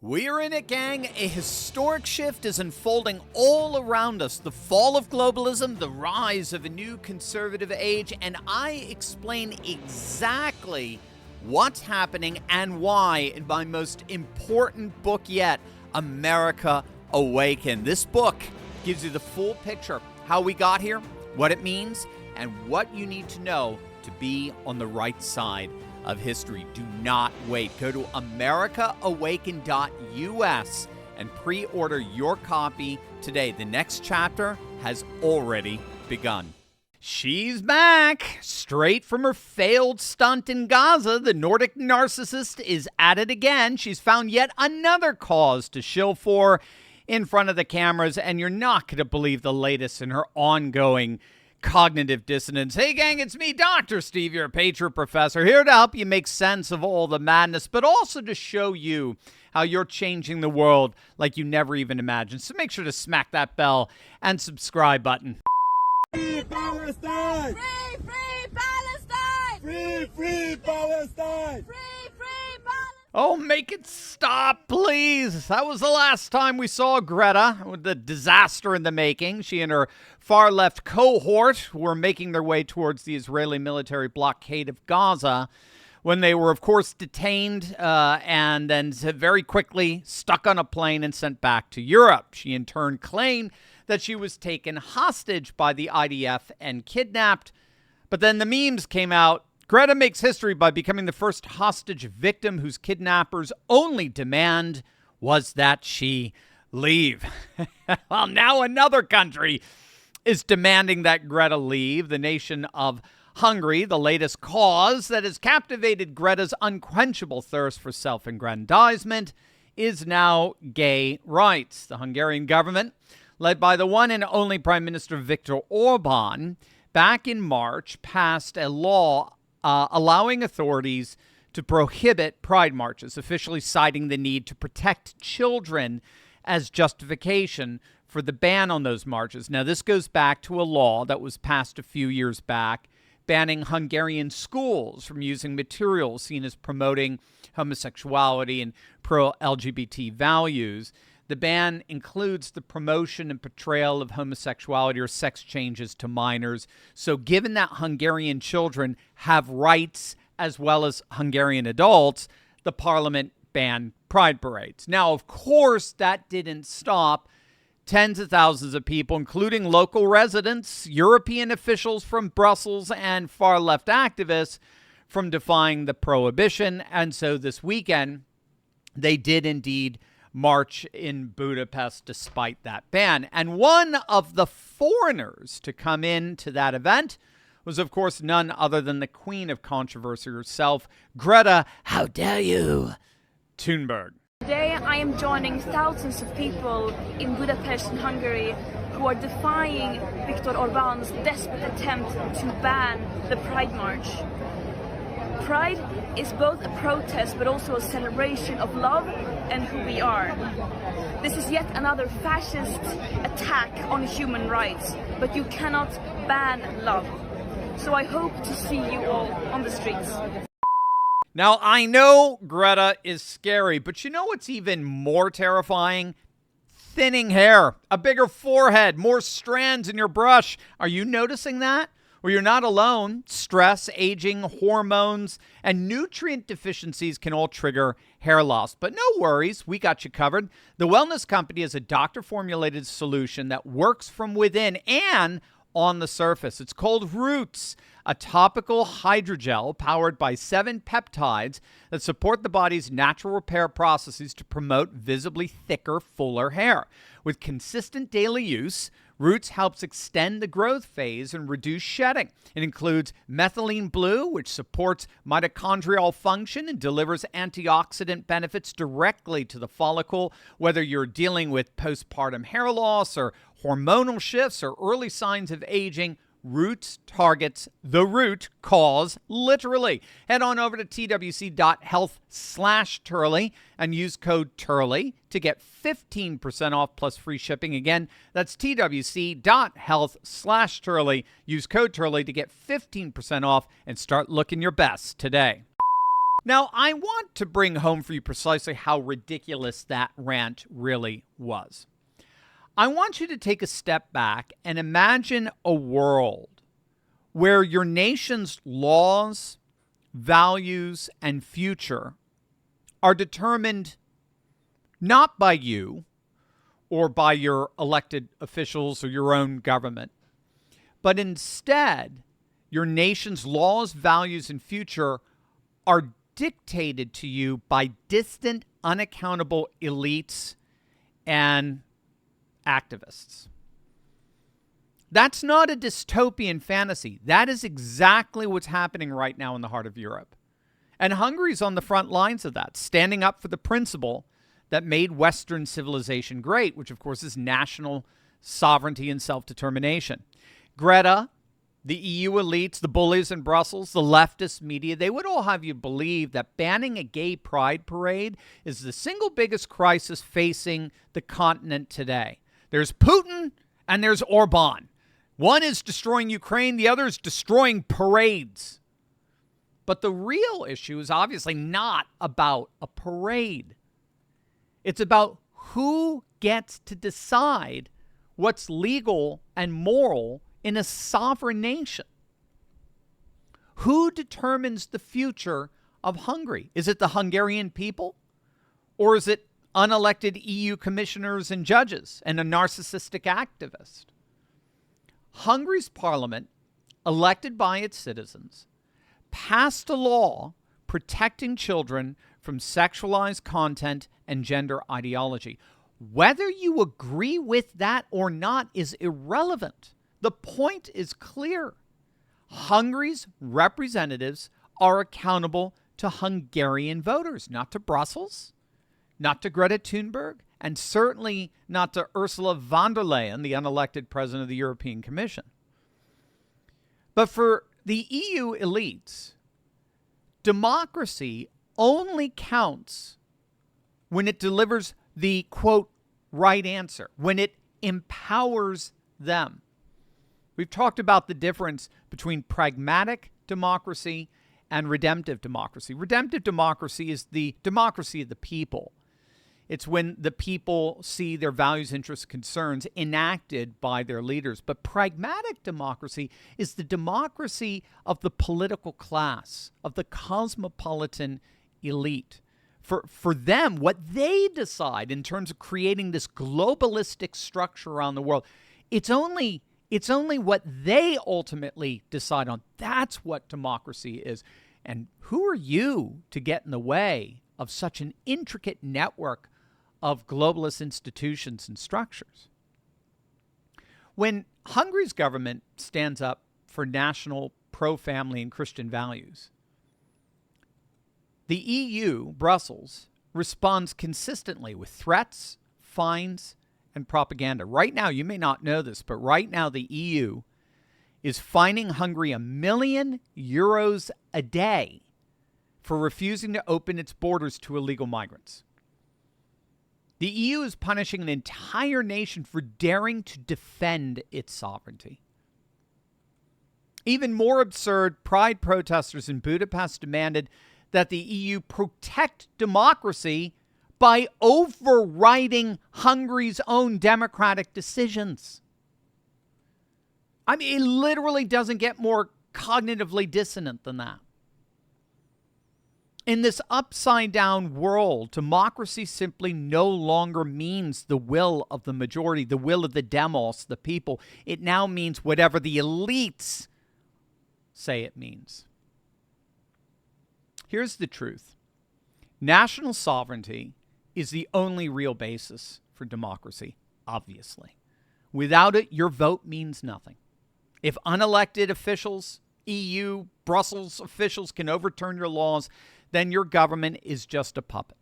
We're in it, gang. A historic shift is unfolding all around us. The fall of globalism, the rise of a new conservative age, and I explain exactly what's happening and why in my most important book yet, America Awaken. This book gives you the full picture, how we got here, what it means, and what you need to know to be on the right side of history. Do not wait. Go to americaawaken.us and pre-order your copy today. The next chapter has already begun. She's back. Straight from her failed stunt in Gaza, the Nordic narcissist is at it again. She's found yet another cause to shill for in front of the cameras, and you're not going to believe the latest in her ongoing cognitive dissonance. Hey gang, it's me, Dr. Steve, your Patriot Professor, here to help you make sense of all the madness, but also to show you how you're changing the world like you never even imagined. So make sure to smack that bell and subscribe button. Free Palestine! Free, free Palestine! Free, free Palestine! Free, free Palestine! Oh, make it stop, please. That was the last time we saw Greta, with the disaster in the making. She and her far-left cohort were making their way towards the Israeli military blockade of Gaza when they were, of course, detained and then very quickly stuck on a plane and sent back to Europe. She, in turn, claimed that she was taken hostage by the IDF and kidnapped. But then the memes came out. Greta makes history by becoming the first hostage victim whose kidnappers' only demand was that she leave. Well, now another country is demanding that Greta leave. The nation of Hungary, the latest cause that has captivated Greta's unquenchable thirst for self-aggrandizement, is now gay rights. The Hungarian government, led by the one and only Prime Minister Viktor Orban, back in March passed a law allowing authorities to prohibit pride marches, officially citing the need to protect children as justification for the ban on those marches. Now, this goes back to a law that was passed a few years back, banning Hungarian schools from using materials seen as promoting homosexuality and pro-LGBT values. The ban includes the promotion and portrayal of homosexuality or sex changes to minors. So given that Hungarian children have rights as well as Hungarian adults, the parliament banned pride parades. Now, of course, that didn't stop tens of thousands of people, including local residents, European officials from Brussels, and far-left activists from defying the prohibition. And so this weekend, they did indeed march in Budapest despite that ban. And one of the foreigners to come in to that event was, of course, none other than the queen of controversy herself, Greta, how dare you, Thunberg. Today I am joining thousands of people in Budapest in Hungary who are defying Viktor Orban's desperate attempt to ban the Pride March. Pride is both a protest but also a celebration of love and who we are. This is yet another fascist attack on human rights, but you cannot ban love. So I hope to see you all on the streets. Now, I know Greta is scary, but you know what's even more terrifying? Thinning hair, a bigger forehead, more strands in your brush. Are you noticing that? Well, you're not alone. Stress, aging, hormones, and nutrient deficiencies can all trigger hair loss. But no worries, we got you covered. The wellness company is a doctor-formulated solution that works from within and on the surface. It's called Roots, a topical hydrogel powered by 7 peptides that support the body's natural repair processes to promote visibly thicker, fuller hair. With consistent daily use, Roots helps extend the growth phase and reduce shedding. It includes methylene blue, which supports mitochondrial function and delivers antioxidant benefits directly to the follicle, whether you're dealing with postpartum hair loss or hormonal shifts or early signs of aging. Roots targets the root cause, literally. Head on over to twc.health/Turley and use code Turley to get 15% off plus free shipping. Again, that's twc.health/Turley. Use code Turley to get 15% off and start looking your best today. Now, I want to bring home for you precisely how ridiculous that rant really was. I want you to take a step back and imagine a world where your nation's laws, values, and future are determined not by you or by your elected officials or your own government, but instead, your nation's laws, values, and future are dictated to you by distant, unaccountable elites and activists. That's not a dystopian fantasy. That is exactly what's happening right now in the heart of Europe. And Hungary's on the front lines of that, standing up for the principle that made Western civilization great, which of course is national sovereignty and self-determination. Greta, the EU elites, the bullies in Brussels, the leftist media, they would all have you believe that banning a gay pride parade is the single biggest crisis facing the continent today. There's Putin and there's Orban. One is destroying Ukraine, the other is destroying parades. But the real issue is obviously not about a parade. It's about who gets to decide what's legal and moral in a sovereign nation. Who determines the future of Hungary? Is it the Hungarian people? Or is it unelected EU commissioners and judges and a narcissistic activist? Hungary's parliament, elected by its citizens, passed a law protecting children from sexualized content and gender ideology. Whether you agree with that or not is irrelevant. The point is clear. Hungary's representatives are accountable to Hungarian voters, not to Brussels, not to Greta Thunberg, and certainly not to Ursula von der Leyen, the unelected president of the European Commission. But for the EU elites, democracy only counts when it delivers the, quote, right answer, when it empowers them. We've talked about the difference between pragmatic democracy and redemptive democracy. Redemptive democracy is the democracy of the people. It's when the people see their values, interests, concerns enacted by their leaders. But pragmatic democracy is the democracy of the political class, of the cosmopolitan elite. For them, what they decide in terms of creating this globalistic structure around the world, it's only what they ultimately decide on. That's what democracy is. And who are you to get in the way of such an intricate network of globalist institutions and structures? When Hungary's government stands up for national, pro-family, and Christian values, the EU, Brussels, responds consistently with threats, fines, and propaganda. Right now, you may not know this, but right now the EU is fining Hungary €1 million a day for refusing to open its borders to illegal migrants. The EU is punishing an entire nation for daring to defend its sovereignty. Even more absurd, pride protesters in Budapest demanded that the EU protect democracy by overriding Hungary's own democratic decisions. I mean, it literally doesn't get more cognitively dissonant than that. In this upside-down world, democracy simply no longer means the will of the majority, the will of the demos, the people. It now means whatever the elites say it means. Here's the truth. National sovereignty is the only real basis for democracy, obviously. Without it, your vote means nothing. If unelected officials, EU, Brussels officials can overturn your laws, then your government is just a puppet.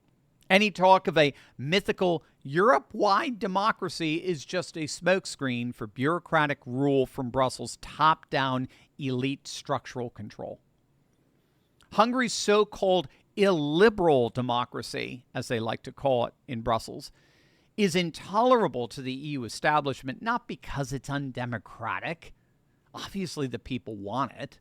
Any talk of a mythical Europe-wide democracy is just a smokescreen for bureaucratic rule from Brussels' top-down elite structural control. Hungary's so-called illiberal democracy, as they like to call it in Brussels, is intolerable to the EU establishment, not because it's undemocratic. Obviously, the people want it.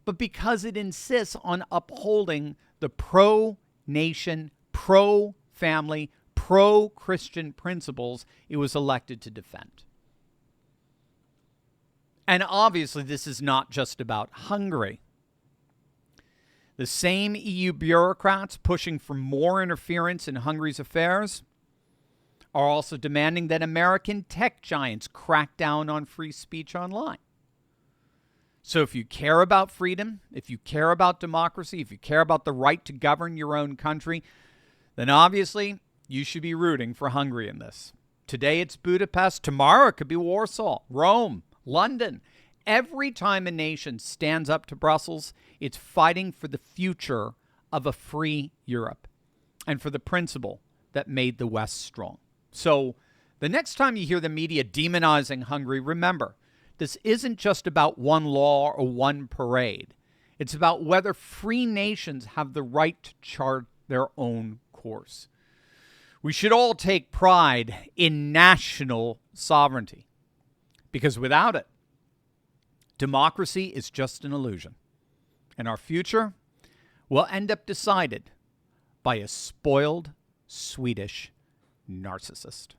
but because it insists on upholding the pro-nation, pro-family, pro-Christian principles it was elected to defend. And obviously, this is not just about Hungary. The same EU bureaucrats pushing for more interference in Hungary's affairs are also demanding that American tech giants crack down on free speech online. So if you care about freedom, if you care about democracy, if you care about the right to govern your own country, then obviously you should be rooting for Hungary in this. Today it's Budapest. Tomorrow it could be Warsaw, Rome, London. Every time a nation stands up to Brussels, it's fighting for the future of a free Europe and for the principle that made the West strong. So the next time you hear the media demonizing Hungary, remember, this isn't just about one law or one parade. It's about whether free nations have the right to chart their own course. We should all take pride in national sovereignty, because without it, democracy is just an illusion, and our future will end up decided by a spoiled Swedish narcissist.